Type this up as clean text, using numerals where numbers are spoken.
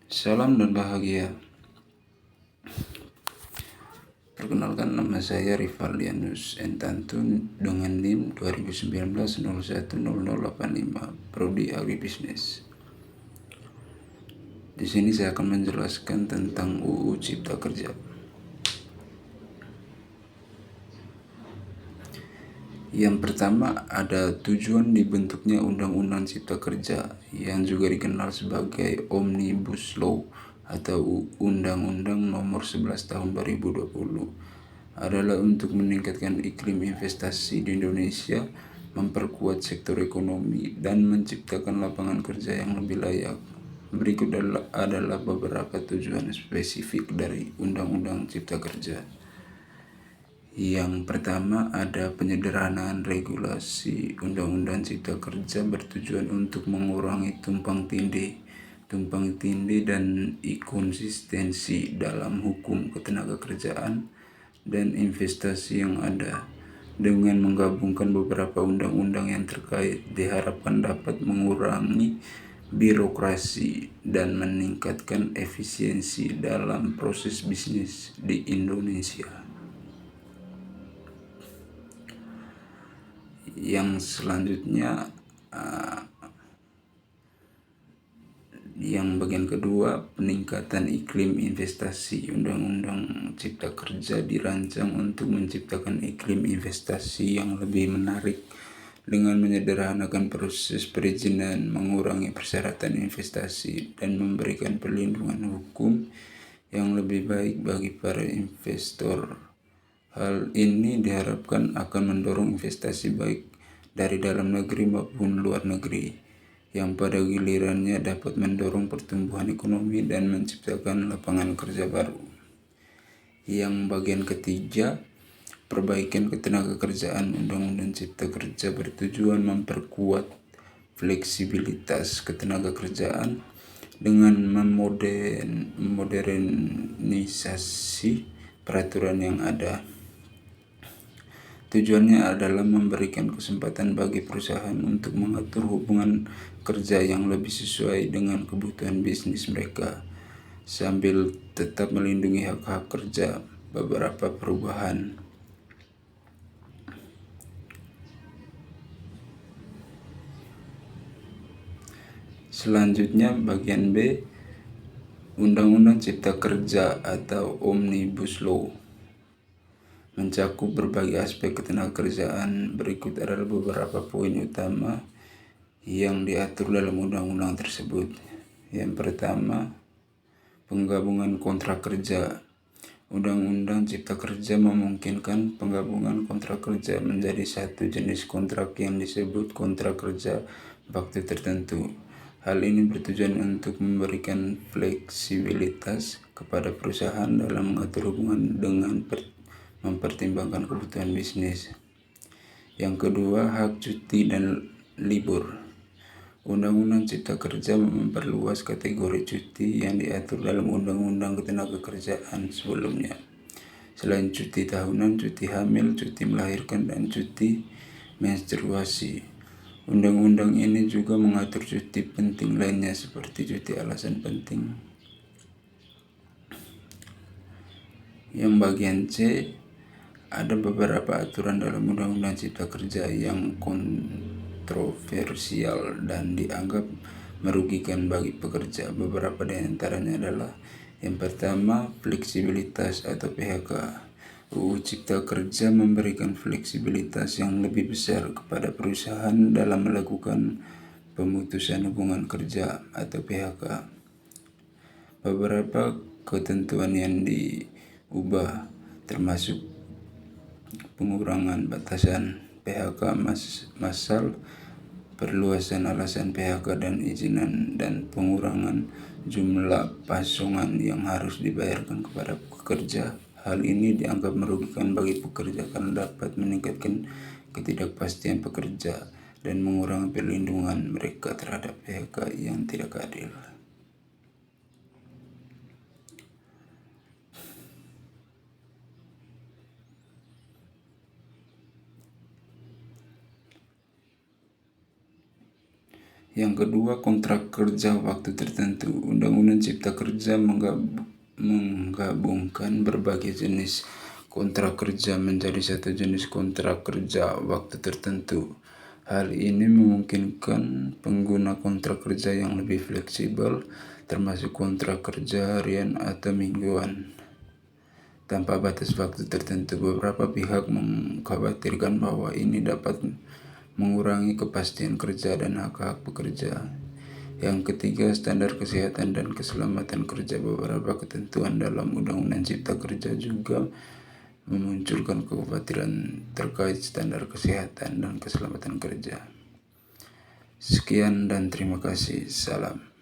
Salam dan bahagia. Perkenalkan, nama saya Rivaldianus Entantun dengan NIM 2019-01-0085, Prodi Agribisnis. Di sini saya akan menjelaskan tentang UU Cipta Kerja. Yang pertama, ada tujuan dibentuknya Undang-Undang Cipta Kerja yang juga dikenal sebagai Omnibus Law atau Undang-Undang Nomor 11 Tahun 2020 adalah untuk meningkatkan iklim investasi di Indonesia, memperkuat sektor ekonomi, dan menciptakan lapangan kerja yang lebih layak. Berikut adalah beberapa tujuan spesifik dari Undang-Undang Cipta Kerja. Yang pertama, ada penyederhanaan regulasi. Undang-Undang Cipta Kerja bertujuan untuk mengurangi tumpang tindih dan inkonsistensi dalam hukum ketenagakerjaan dan investasi yang ada. Dengan menggabungkan beberapa undang-undang yang terkait, diharapkan dapat mengurangi birokrasi dan meningkatkan efisiensi dalam proses bisnis di Indonesia. Yang selanjutnya, yang bagian kedua, peningkatan iklim investasi. Undang-Undang Cipta Kerja dirancang untuk menciptakan iklim investasi yang lebih menarik dengan menyederhanakan proses perizinan, mengurangi persyaratan investasi, dan memberikan perlindungan hukum yang lebih baik bagi para investor. Hal ini diharapkan akan mendorong investasi baik dari dalam negeri maupun luar negeri, yang pada gilirannya dapat mendorong pertumbuhan ekonomi dan menciptakan lapangan kerja baru. Yang bagian ketiga, perbaikan ketenagakerjaan. Undang-Undang Cipta Kerja bertujuan memperkuat fleksibilitas ketenagakerjaan dengan memodernisasi peraturan yang ada. Tujuannya adalah memberikan kesempatan bagi perusahaan untuk mengatur hubungan kerja yang lebih sesuai dengan kebutuhan bisnis mereka, sambil tetap melindungi hak-hak kerja. Beberapa perubahan. Selanjutnya, bagian B, Undang-Undang Cipta Kerja atau Omnibus Law mencakup berbagai aspek ketenagakerjaan. Berikut adalah beberapa poin utama yang diatur dalam undang-undang tersebut. Yang pertama, penggabungan kontrak kerja. Undang-Undang Cipta Kerja memungkinkan penggabungan kontrak kerja menjadi satu jenis kontrak yang disebut kontrak kerja waktu tertentu. Hal ini bertujuan untuk memberikan fleksibilitas kepada perusahaan dalam mengatur hubungan dengan mempertimbangkan kebutuhan bisnis. Yang kedua, hak cuti dan libur. Undang-Undang Cipta Kerja memperluas kategori cuti yang diatur dalam Undang-Undang Ketenagakerjaan sebelumnya. Selain cuti tahunan, cuti hamil, cuti melahirkan, dan cuti menstruasi. Undang-undang ini juga mengatur cuti penting lainnya seperti cuti alasan penting. Yang bagian C, ada beberapa aturan dalam Undang-Undang Cipta Kerja yang kontroversial dan dianggap merugikan bagi pekerja. Beberapa di antaranya adalah: yang pertama, fleksibilitas atau PHK. UU Cipta Kerja memberikan fleksibilitas yang lebih besar kepada perusahaan dalam melakukan pemutusan hubungan kerja atau PHK. Beberapa ketentuan yang diubah termasuk pengurangan batasan PHK massal, perluasan alasan PHK dan izinan, dan pengurangan jumlah pasongan yang harus dibayarkan kepada pekerja. Hal ini dianggap merugikan bagi pekerja karena dapat meningkatkan ketidakpastian pekerja dan mengurangi perlindungan mereka terhadap PHK yang tidak adil. Yang kedua, kontrak kerja waktu tertentu. Undang-Undang Cipta Kerja menggabungkan berbagai jenis kontrak kerja menjadi satu jenis kontrak kerja waktu tertentu. Hal ini memungkinkan pengguna kontrak kerja yang lebih fleksibel, termasuk kontrak kerja harian atau mingguan tanpa batas waktu tertentu. Beberapa pihak mengkhawatirkan bahwa ini dapat mengurangi kepastian kerja dan hak-hak pekerja. Yang ketiga, standar kesehatan dan keselamatan kerja. Beberapa ketentuan dalam Undang-Undang Cipta Kerja juga memunculkan kekhawatiran terkait standar kesehatan dan keselamatan kerja. Sekian dan terima kasih. Salam.